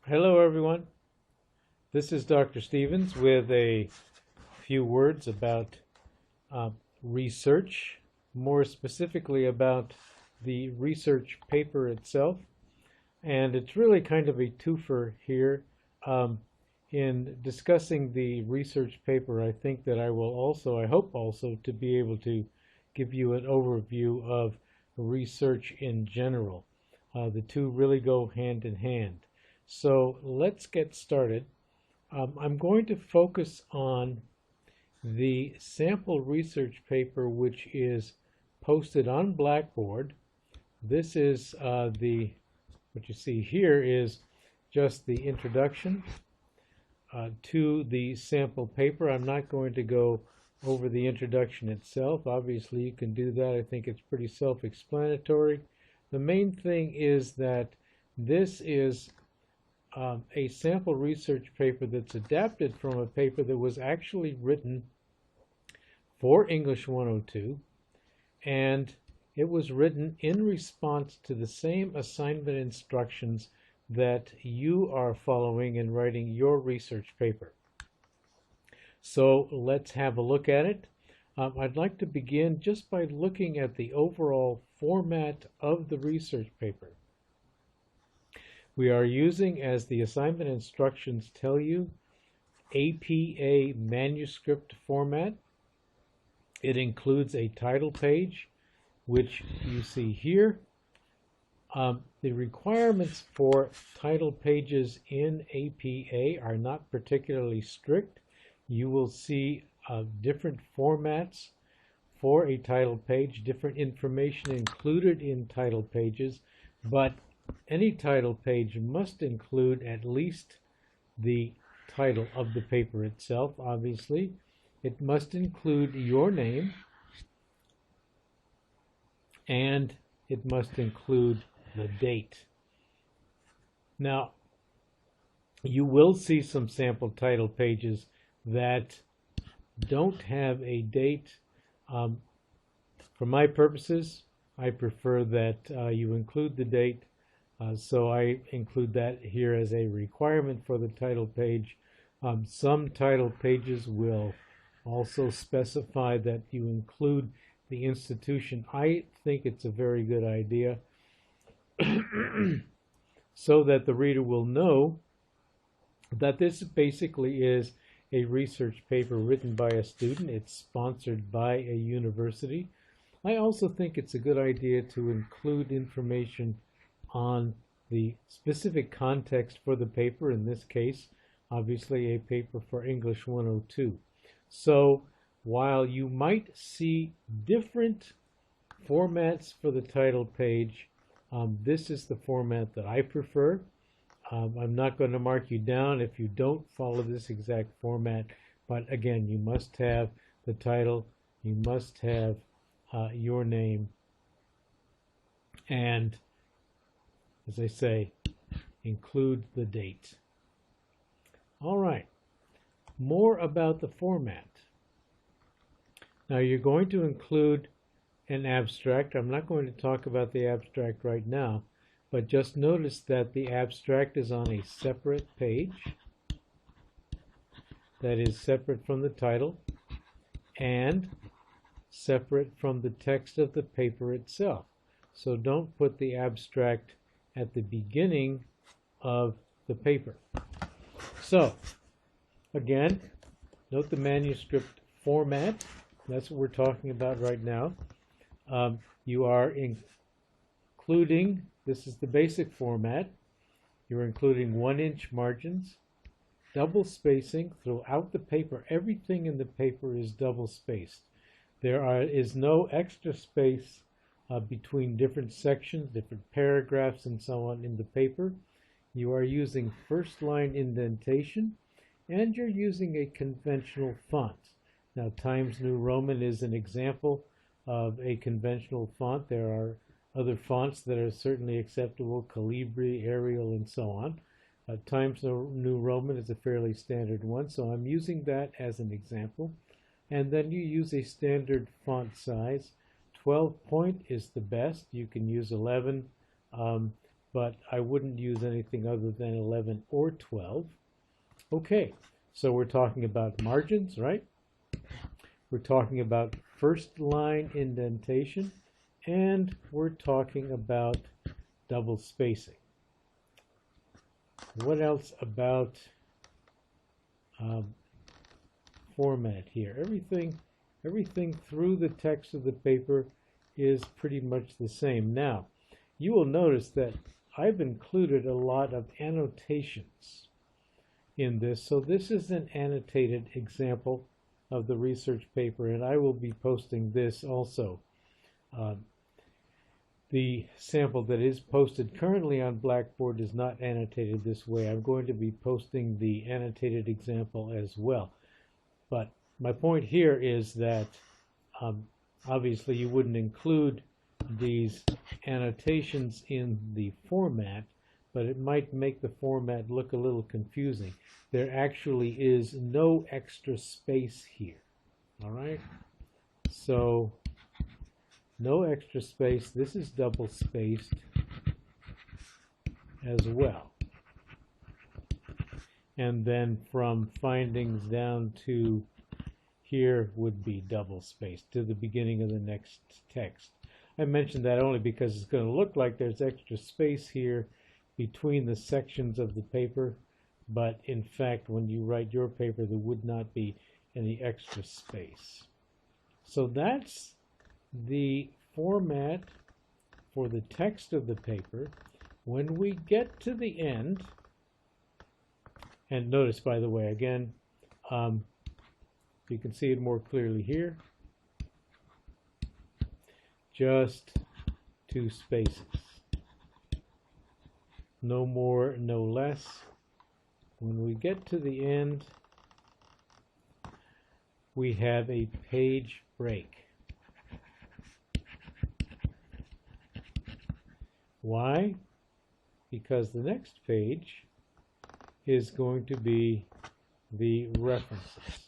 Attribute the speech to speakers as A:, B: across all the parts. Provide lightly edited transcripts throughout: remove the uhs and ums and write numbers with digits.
A: Hello, everyone. This is Dr. Stevens with a few words about uh, research, more specifically about the research paper itself. And it's really kind of a twofer here. Um, in discussing the research paper, I think that I hope also to be able to give you an overview of research in general. The two really go hand in hand. So let's get started. I'm going to focus on the sample research paper, which is posted on Blackboard. This is what you see here is just the introduction to the sample paper. I'm not going to go over the introduction itself. Obviously, you can do that. I think it's pretty self-explanatory. The main thing is that this is a sample research paper that's adapted from a paper that was actually written for English 102, and it was written in response to the same assignment instructions that you are following in writing your research paper. So let's have a look at it. I'd like to begin just by looking at the overall format of the research paper. We are using, as the assignment instructions tell you, APA manuscript format. It includes a title page, which you see here. The requirements for title pages in APA are not particularly strict. You will see different formats for a title page, different information included in title pages, but any title page must include at least the title of the paper itself, obviously. It must include your name, and it must include the date. Now, you will see some sample title pages that don't have a date. For my purposes, I prefer that you include the date. So I include that here as a requirement for the title page. Some title pages will also specify that you include the institution. I think it's a very good idea so that the reader will know that this basically is a research paper written by a student. It's sponsored by a university. I also think it's a good idea to include information on the specific context for the paper, in this case, obviously a paper for English 102. So while you might see different formats for the title page, this is the format that I prefer. I'm not going to mark you down if you don't follow this exact format, but again, you must have the title, you must have your name, and as I say, include the date. All right, more about the format. Now you're going to include an abstract. I'm not going to talk about the abstract right now, but just notice that the abstract is on a separate page that is separate from the title and separate from the text of the paper itself. So don't put the abstract at the beginning of the paper. So, again, note the manuscript format. That's what we're talking about right now. You are including, this is the basic format, you're including 1-inch margins, double spacing throughout the paper. Everything in the paper is double spaced. There is no extra space between different sections, different paragraphs, and so on in the paper. You are using first line indentation, and you're using a conventional font. Now, Times New Roman is an example of a conventional font. There are other fonts that are certainly acceptable, Calibri, Arial, and so on. Times New Roman is a fairly standard one, so I'm using that as an example. And then you use a standard font size. 12 point is the best. You can use 11. but I wouldn't use anything other than 11 or 12. Okay, so we're talking about margins, right? We're talking about first line indentation, and we're talking about double spacing. What else about format here? Everything through the text of the paper is pretty much the same. Now, you will notice that I've included a lot of annotations in this. So this is an annotated example of the research paper, and I will be posting this also. The sample that is posted currently on Blackboard is not annotated this way. I'm going to be posting the annotated example as well. But my point here is that obviously you wouldn't include these annotations in the format, but it might make the format look a little confusing. There actually is no extra space here. All right? So no extra space. This is double spaced as well. And then from findings down to here would be double spaced to the beginning of the next text. I mentioned that only because it's going to look like there's extra space here between the sections of the paper, but in fact when you write your paper there would not be any extra space. So that's the format for the text of the paper. When we get to the end, and notice, by the way, again, you can see it more clearly here, just 2 spaces. No more, no less. When we get to the end, we have a page break. Why? Because the next page is going to be the references.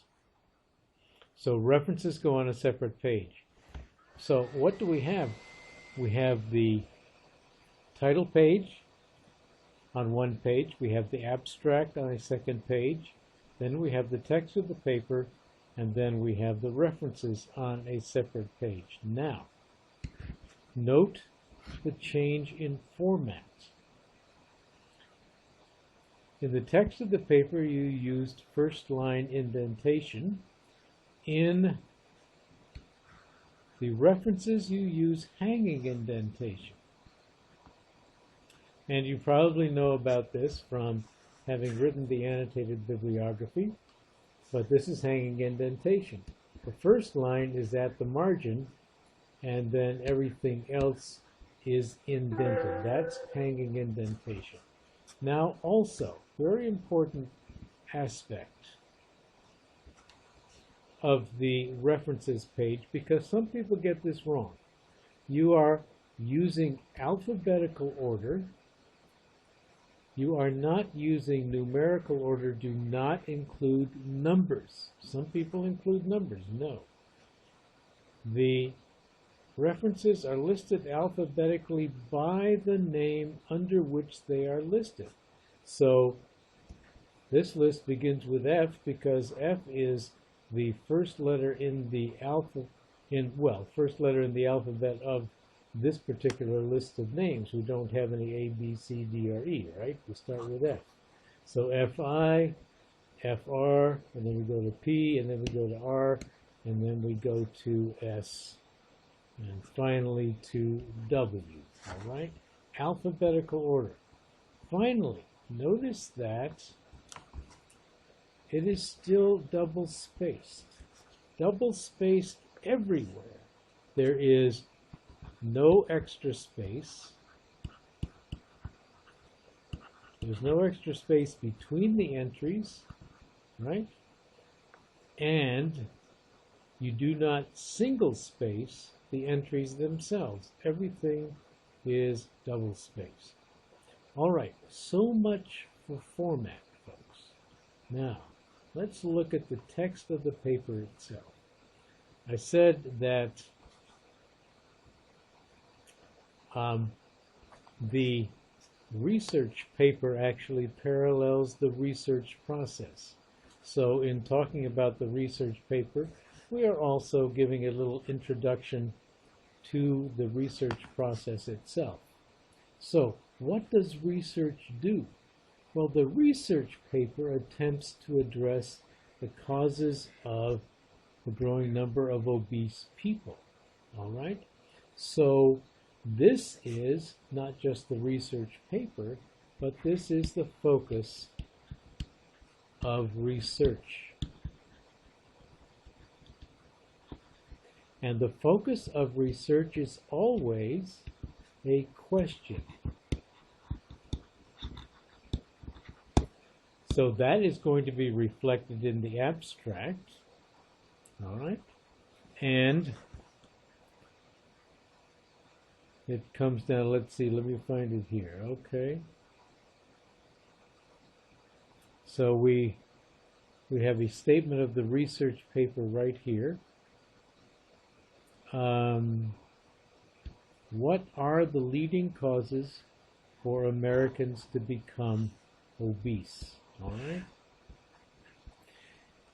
A: So references go on a separate page. So what do we have? We have the title page on one page. We have the abstract on a second page. Then we have the text of the paper, and then we have the references on a separate page. Now, note the change in format. In the text of the paper, you used first line indentation. In the references, you use hanging indentation. And you probably know about this from having written the annotated bibliography, but this is hanging indentation. The first line is at the margin, and then everything else is indented. That's hanging indentation. Now also, very important aspect of the references page, because some people get this wrong. You are using alphabetical order. You are not using numerical order. Do not include numbers. Some people include numbers. No. The references are listed alphabetically by the name under which they are listed. So this list begins with F because F is the first letter in the first letter in the alphabet of this particular list of names. We don't have any A, B, C, D, or E, right? We start with F. So F-I, F-R, and then we go to P, and then we go to R, and then we go to S, and finally to W, all right? Alphabetical order. Finally, notice that it is still double spaced. Double spaced everywhere. There is no extra space. There's no extra space between the entries, right? And you do not single space the entries themselves. Everything is double spaced. All right, so much for format, folks. Now, let's look at the text of the paper itself. I said that the research paper actually parallels the research process. So in talking about the research paper, we are also giving a little introduction to the research process itself. So what does research do? Well, the research paper attempts to address the causes of the growing number of obese people. All right? So this is not just the research paper, but this is the focus of research. And the focus of research is always a question. So that is going to be reflected in the abstract. All right? And it comes down, let's see, let me find it here. Okay. So we have a statement of the research paper right here. What are the leading causes for Americans to become obese? All right.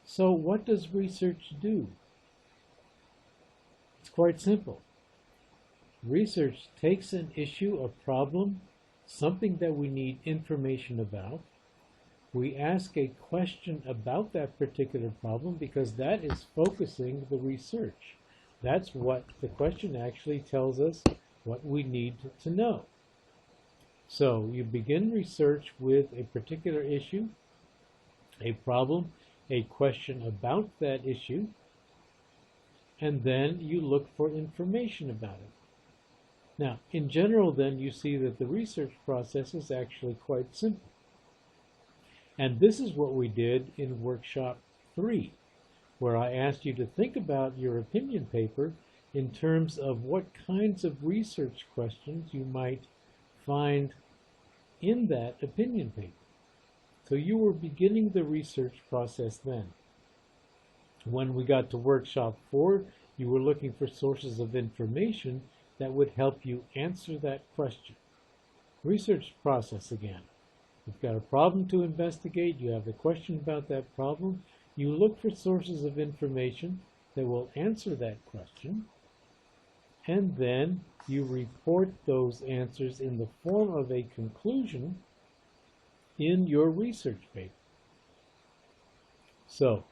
A: So what does research do? It's quite simple. Research takes an issue, a problem, something that we need information about. We ask a question about that particular problem because that is focusing the research. That's what the question actually tells us what we need to know. So you begin research with a particular issue, a problem, a question about that issue, and then you look for information about it. Now, in general, then, you see that the research process is actually quite simple. And this is what we did in workshop 3, where I asked you to think about your opinion paper in terms of what kinds of research questions you might find in that opinion paper. So you were beginning the research process then. When we got to workshop 4, you were looking for sources of information that would help you answer that question. Research process again. You've got a problem to investigate, you have a question about that problem, you look for sources of information that will answer that question, and then you report those answers in the form of a conclusion in your research paper. So,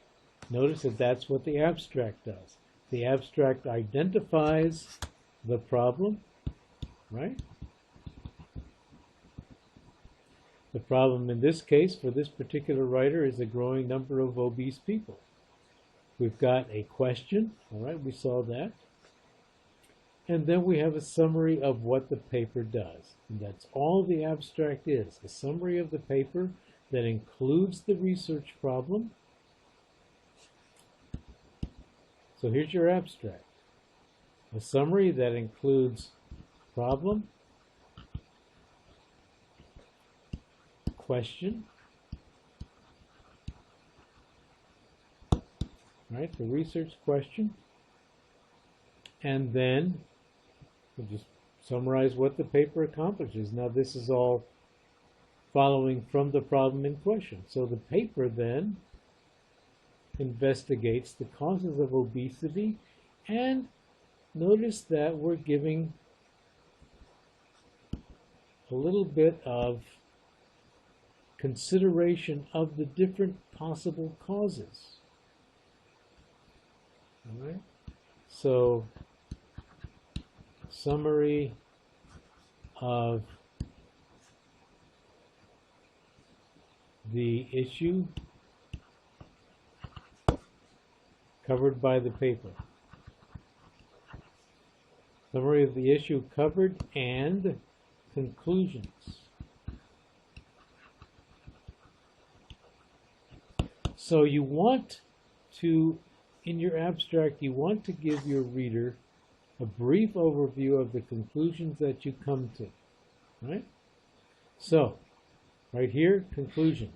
A: notice that that's what the abstract does. The abstract identifies the problem, right? The problem in this case for this particular writer is a growing number of obese people. We've got a question, all right, we saw that. And then we have a summary of what the paper does. And that's all the abstract is, a summary of the paper that includes the research problem. So here's your abstract. A summary that includes problem, question, right, the research question, and then we'll just summarize what the paper accomplishes. Now this is all following from the problem in question. So the paper then investigates the causes of obesity, and notice that we're giving a little bit of consideration of the different possible causes. All right? So, summary of the issue covered by the paper. Summary of the issue covered and conclusions. So you want to, in your abstract, you want to give your reader a brief overview of the conclusions that you come to, right? So, right here, conclusion.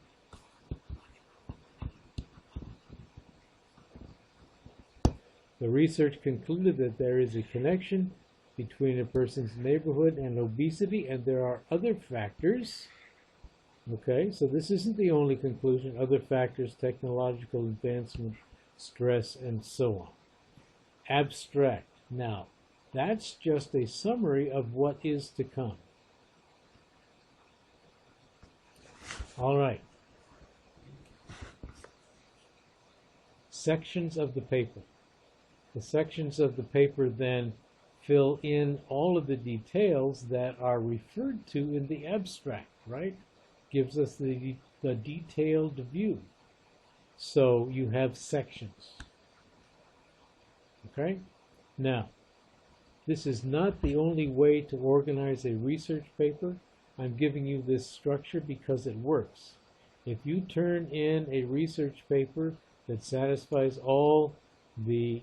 A: The research concluded that there is a connection between a person's neighborhood and obesity, and there are other factors. Okay, so this isn't the only conclusion. Other factors, technological advancement, stress, and so on. Abstract. Now, that's just a summary of what is to come. All right. Sections of the paper. The sections of the paper then fill in all of the details that are referred to in the abstract, right? Gives us the detailed view. So you have sections. Okay? Now, this is not the only way to organize a research paper. I'm giving you this structure because it works. If you turn in a research paper that satisfies all the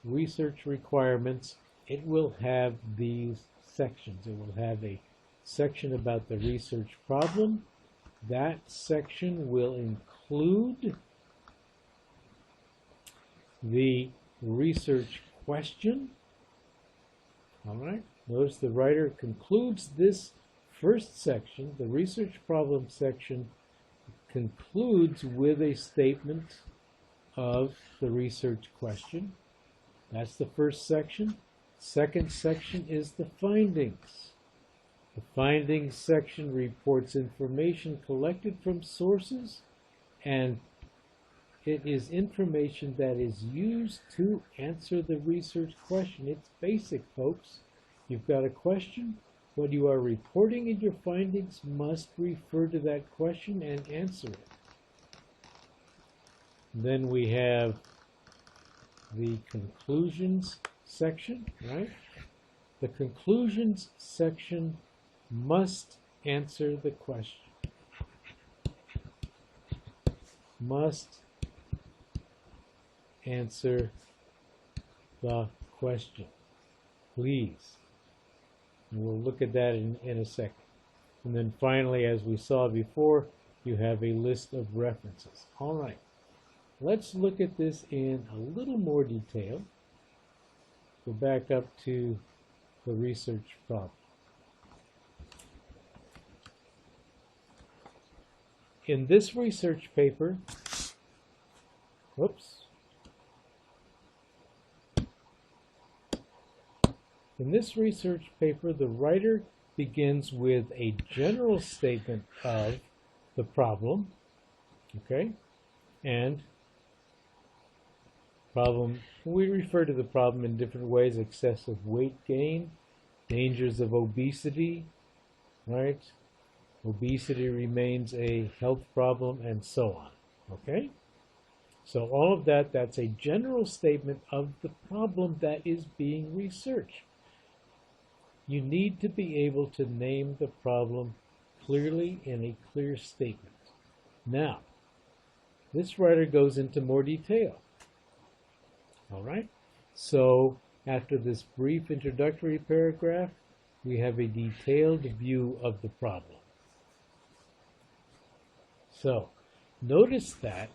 A: research requirements, it will have these sections. It will have a section about the research problem. That section will include the research question. All right. Notice the writer concludes this first section, the research problem section, concludes with a statement of the research question. That's the first section. Second section is the findings. The findings section reports information collected from sources, and it is information that is used to answer the research question. It's basic, folks. You've got a question. What you are reporting in your findings must refer to that question and answer it. Then we have the conclusions section, right? The conclusions section must answer the question. Must answer the question, please. And we'll look at that in a second. And then finally, as we saw before, you have a list of references. All right. Let's look at this in a little more detail. Go back up to the research problem. In this research paper, in this research paper, the writer begins with a general statement of the problem, okay? And problem, we refer to the problem in different ways: excessive weight gain, dangers of obesity, right? Obesity remains a health problem, and so on, okay? So all of that, that's a general statement of the problem that is being researched. You need to be able to name the problem clearly in a clear statement. Now, this writer goes into more detail. All right? So after this brief introductory paragraph, we have a detailed view of the problem. So notice that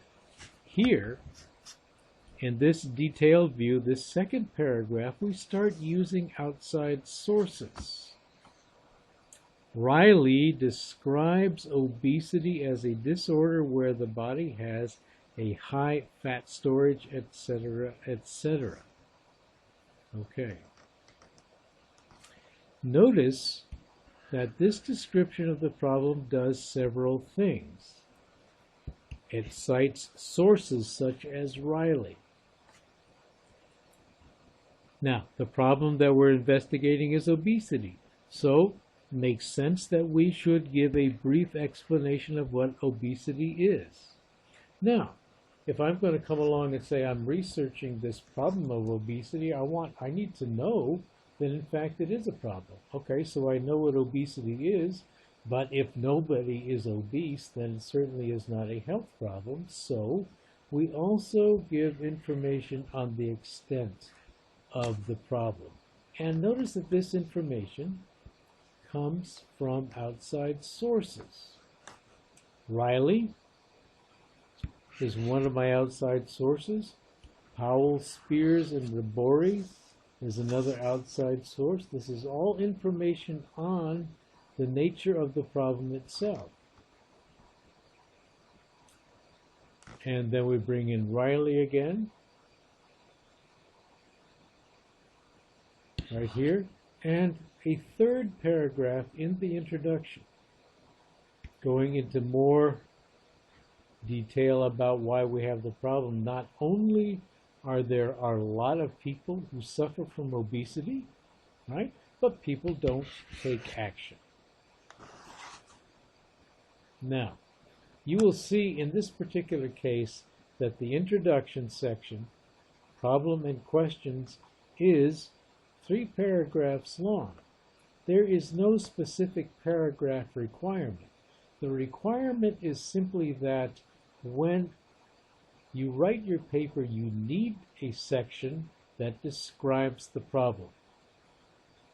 A: here, in this detailed view, this second paragraph, we start using outside sources. Riley describes obesity as a disorder where the body has a high fat storage, etc., etc. Okay. Notice that this description of the problem does several things. It cites sources such as Riley. Now, the problem that we're investigating is obesity, so it makes sense that we should give a brief explanation of what obesity is. Now, if I'm going to come along and say I'm researching this problem of obesity, I need to know that in fact it is a problem. Okay, so I know what obesity is, but if nobody is obese, then it certainly is not a health problem. So we also give information on the extent of the problem. And notice that this information comes from outside sources. Riley is one of my outside sources. Powell, Spears, and Rabori There's another outside source. This is all information on the nature of the problem itself. And then we bring in Riley again, right here, and a third paragraph in the introduction, going into more detail about why we have the problem. Not only are there a lot of people who suffer from obesity, right, but people don't take action. Now, you will see in this particular case that the introduction section, problem and questions, is 3 paragraphs long. There is no specific paragraph requirement. The requirement is simply that when you write your paper, you need a section that describes the problem.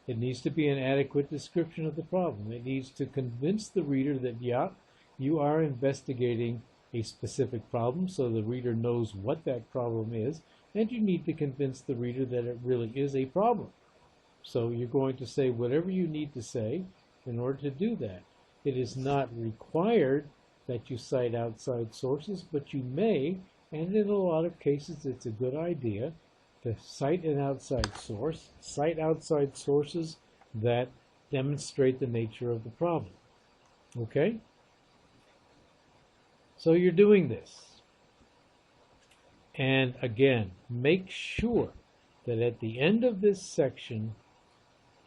A: It needs to be an adequate description of the problem. It needs to convince the reader that, yeah, you are investigating a specific problem, so the reader knows what that problem is, and you need to convince the reader that it really is a problem. So you're going to say whatever you need to say in order to do that. It is not required that you cite outside sources, but you may, and in a lot of cases it's a good idea to cite an outside source, cite outside sources that demonstrate the nature of the problem. Okay? So you're doing this. And again, make sure that at the end of this section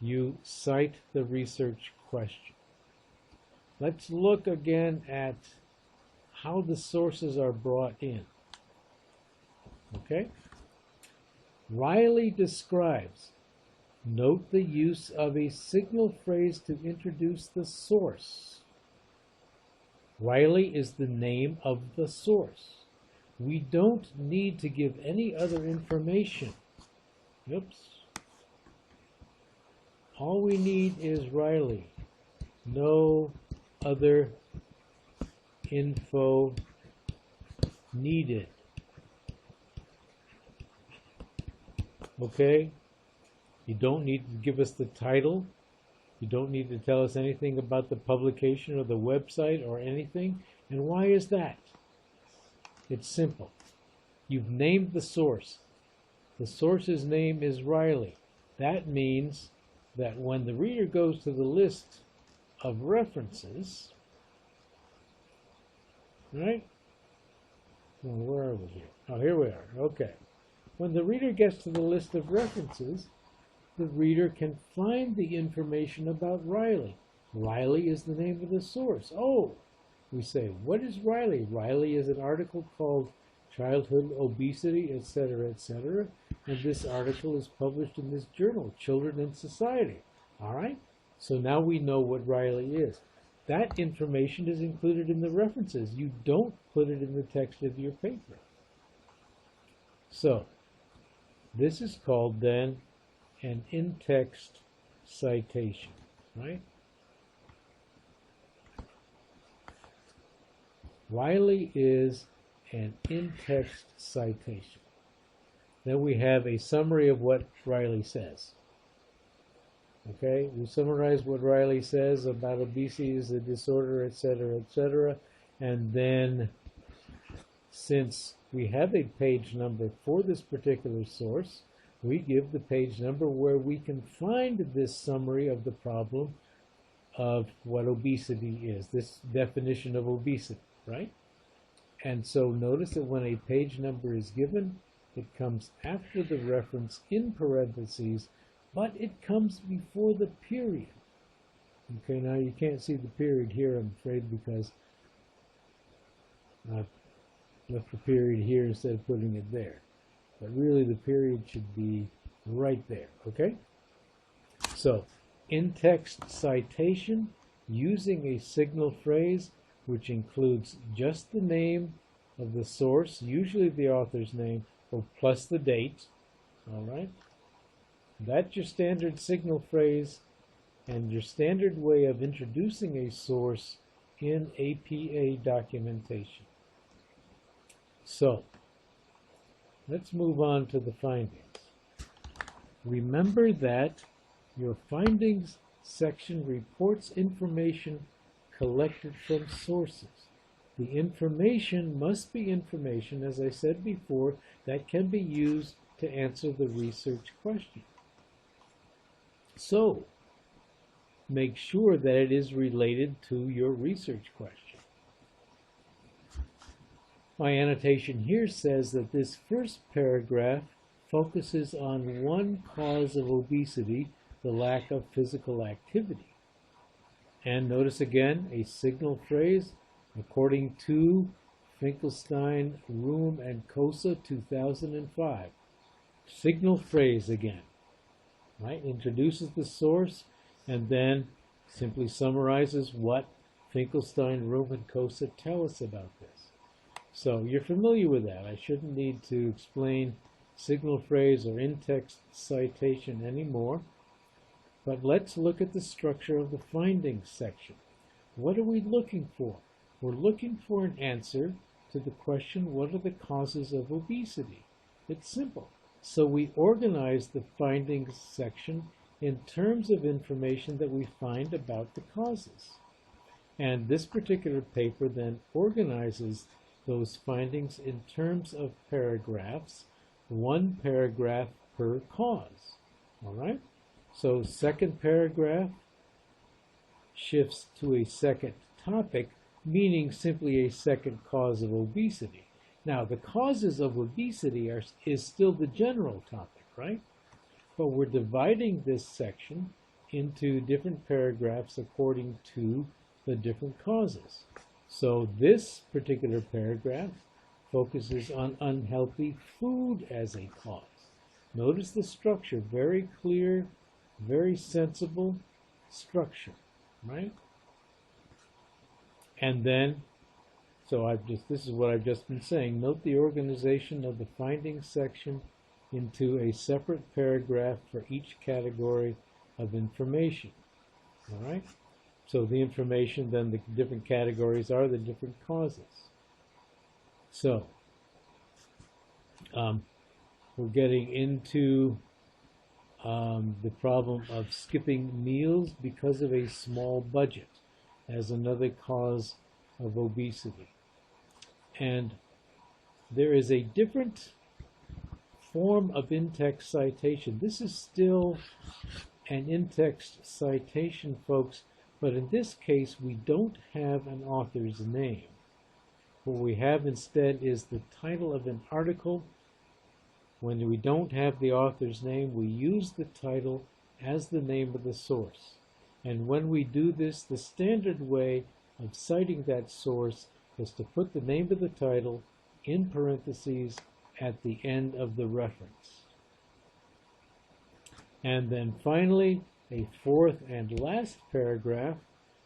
A: you cite the research question. Let's look again at how the sources are brought in. Okay? Riley describes, note the use of a signal phrase to introduce the source. Riley is the name of the source. We don't need to give any other information. Oops. All we need is Riley. No other info needed. Okay? You don't need to give us the title. You don't need to tell us anything about the publication or the website or anything. And why is that? It's simple. You've named the source. The source's name is Riley. That means that when the reader goes to the list of references, right? Well, where are we here? Oh, here we are. Okay. When the reader gets to the list of references, the reader can find the information about Riley. Riley is the name of the source. Oh, we say, what is Riley? Riley is an article called Childhood Obesity, etc., etc., and this article is published in this journal, Children and Society. All right? So now we know what Riley is. That information is included in the references. You don't put it in the text of your paper. So, this is called then an in-text citation, right? Riley is an in-text citation. Then we have a summary of what Riley says. Okay, we summarize what Riley says about obesity as a disorder, etc., etc. And then, since we have a page number for this particular source, we give the page number where we can find this summary of the problem of what obesity is, this definition of obesity, right? And so notice that when a page number is given, it comes after the reference in parentheses, but it comes before the period. Okay, now you can't see the period here, I'm afraid, because I've left the period here instead of putting it there. But really the period should be right there, okay? So, in-text citation using a signal phrase which includes just the name of the source, usually the author's name, or plus the date, all right? That's your standard signal phrase and your standard way of introducing a source in APA documentation. So, let's move on to the findings. Remember that your findings section reports information collected from sources. The information must be information, as I said before, that can be used to answer the research question. So, make sure that it is related to your research question. My annotation here says that this first paragraph focuses on one cause of obesity, the lack of physical activity. And notice again a signal phrase, according to Finkelstein, Room, and Kosa, 2005. Signal phrase again, right? Introduces the source and then simply summarizes what Finkelstein, Room, and Kosa tell us about this. So you're familiar with that. I shouldn't need to explain signal phrase or in-text citation anymore. But let's look at the structure of the findings section. What are we looking for? We're looking for an answer to the question, what are the causes of obesity? It's simple. So we organize the findings section in terms of information that we find about the causes. And this particular paper then organizes those findings in terms of paragraphs, one paragraph per cause. All right? So second paragraph shifts to a second topic, meaning simply a second cause of obesity. Now, the causes of obesity is still the general topic, right? But we're dividing this section into different paragraphs according to the different causes. So this particular paragraph focuses on unhealthy food as a cause. Notice the structure, very clear, very sensible structure, right? And then, this is what I've just been saying. Note the organization of the findings section into a separate paragraph for each category of information, all right? So the information, then the different categories are the different causes. So, we're getting into the problem of skipping meals because of a small budget as another cause of obesity. And there is a different form of in-text citation. This is still an in-text citation, folks, but in this case we don't have an author's name. What we have instead is the title of an article. When we don't have the author's name, we use the title as the name of the source. And when we do this, the standard way of citing that source is to put the name of the title in parentheses at the end of the reference. And then finally, a fourth and last paragraph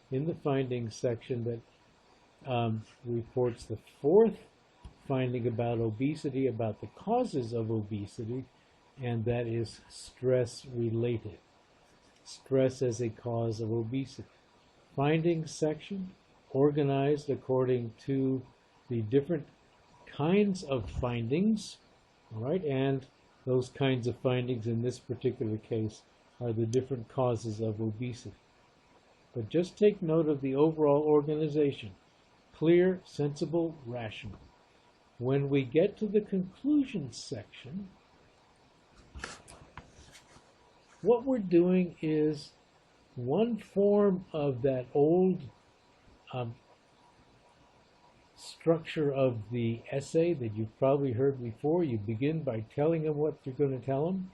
A: in the findings section that reports the fourth finding about obesity, about the causes of obesity, and that is stress-related. Stress as a cause of obesity. Findings section organized according to the different kinds of findings, all right, and those kinds of findings in this particular case are the different causes of obesity. But just take note of the overall organization. Clear, sensible, rational. When we get to the conclusion section, what we're doing is one form of that old structure of the essay that you've probably heard before. You begin by telling them what you're going to tell them,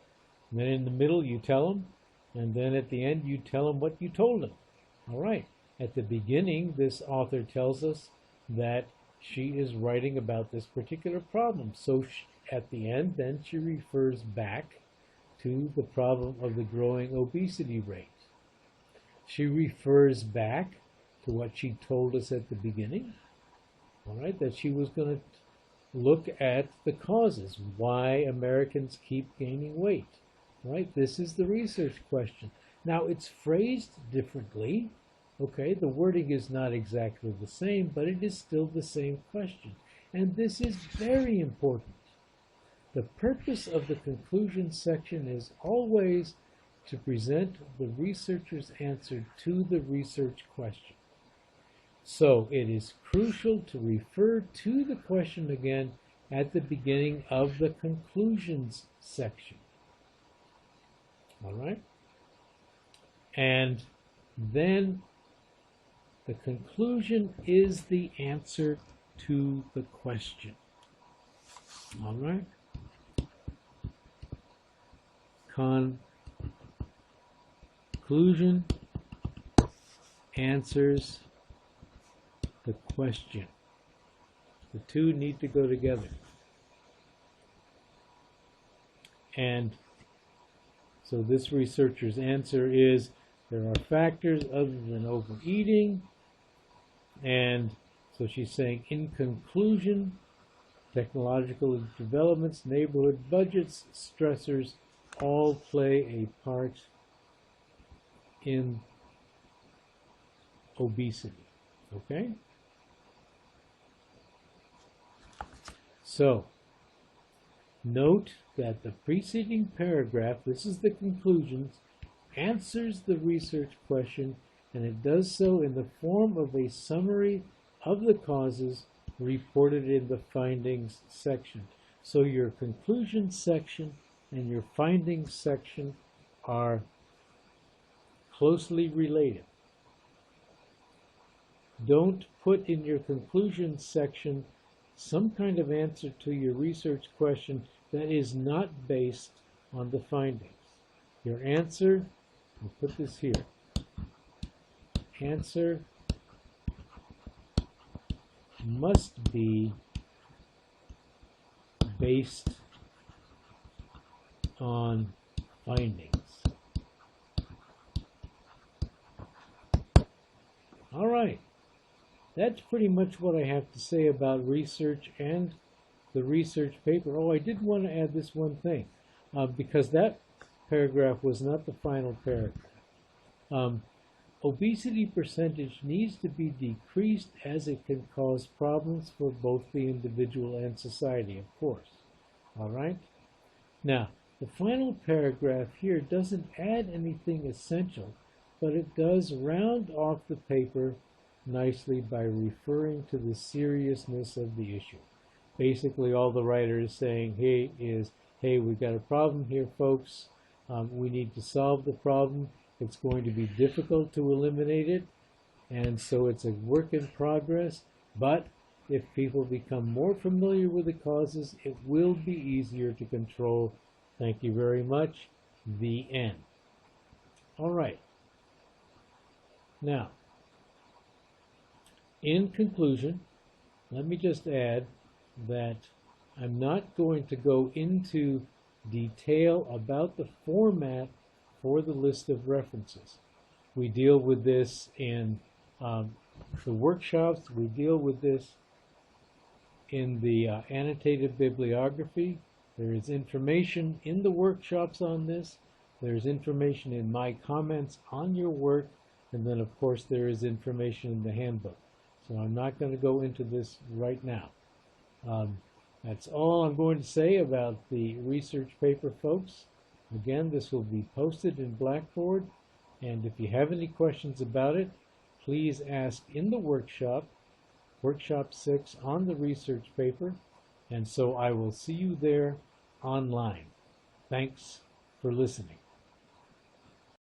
A: and then in the middle you tell them, and then at the end you tell them what you told them. All right. At the beginning, this author tells us that she is writing about this particular problem. So at the end, then she refers back to the problem of the growing obesity rate. She refers back to what she told us at the beginning, all right, that she was going to look at the causes, why Americans keep gaining weight, right? This is the research question. Now, it's phrased differently, okay? The wording is not exactly the same, but it is still the same question. And this is very important The purpose of the conclusion section is always to present the researcher's answer to the research question. So it is crucial to refer to the question again at the beginning of the conclusions section. All right? And then the conclusion is the answer to the question. All right? Conclusion answers the question. The two need to go together. And so this researcher's answer is there are factors other than overeating. And so she's saying, in conclusion, technological developments, neighborhood budgets, stressors all play a part in obesity. Okay? So, note that the preceding paragraph, this is the conclusions, answers the research question, and it does so in the form of a summary of the causes reported in the findings section. So your conclusion section and your findings section are closely related. Don't put in your conclusion section some kind of answer to your research question that is not based on the findings. Your answer, I'll put this here, answer must be based on findings. All right. That's pretty much what I have to say about research and the research paper. Oh, I did want to add this one thing, because that paragraph was not the final paragraph. Obesity percentage needs to be decreased as it can cause problems for both the individual and society, of course. All right? Now, the final paragraph here doesn't add anything essential, but it does round off the paper nicely by referring to the seriousness of the issue. Basically, all the writer is saying hey, we've got a problem here, folks. We need to solve the problem. It's going to be difficult to eliminate it, and so it's a work in progress, but if people become more familiar with the causes, it will be easier to control. Thank you very much. The end. All right. Now, in conclusion, let me just add that I'm not going to go into detail about the format for the list of references. We deal with this in the workshops. We deal with this in the annotated bibliography. There is information in the workshops on this. There's information in my comments on your work. And then, of course, there is information in the handbook. So I'm not going to go into this right now. That's all I'm going to say about the research paper, folks. Again, this will be posted in Blackboard. And if you have any questions about it, please ask in the workshop, Workshop 6 on the research paper. And so I will see you there online. Thanks for listening.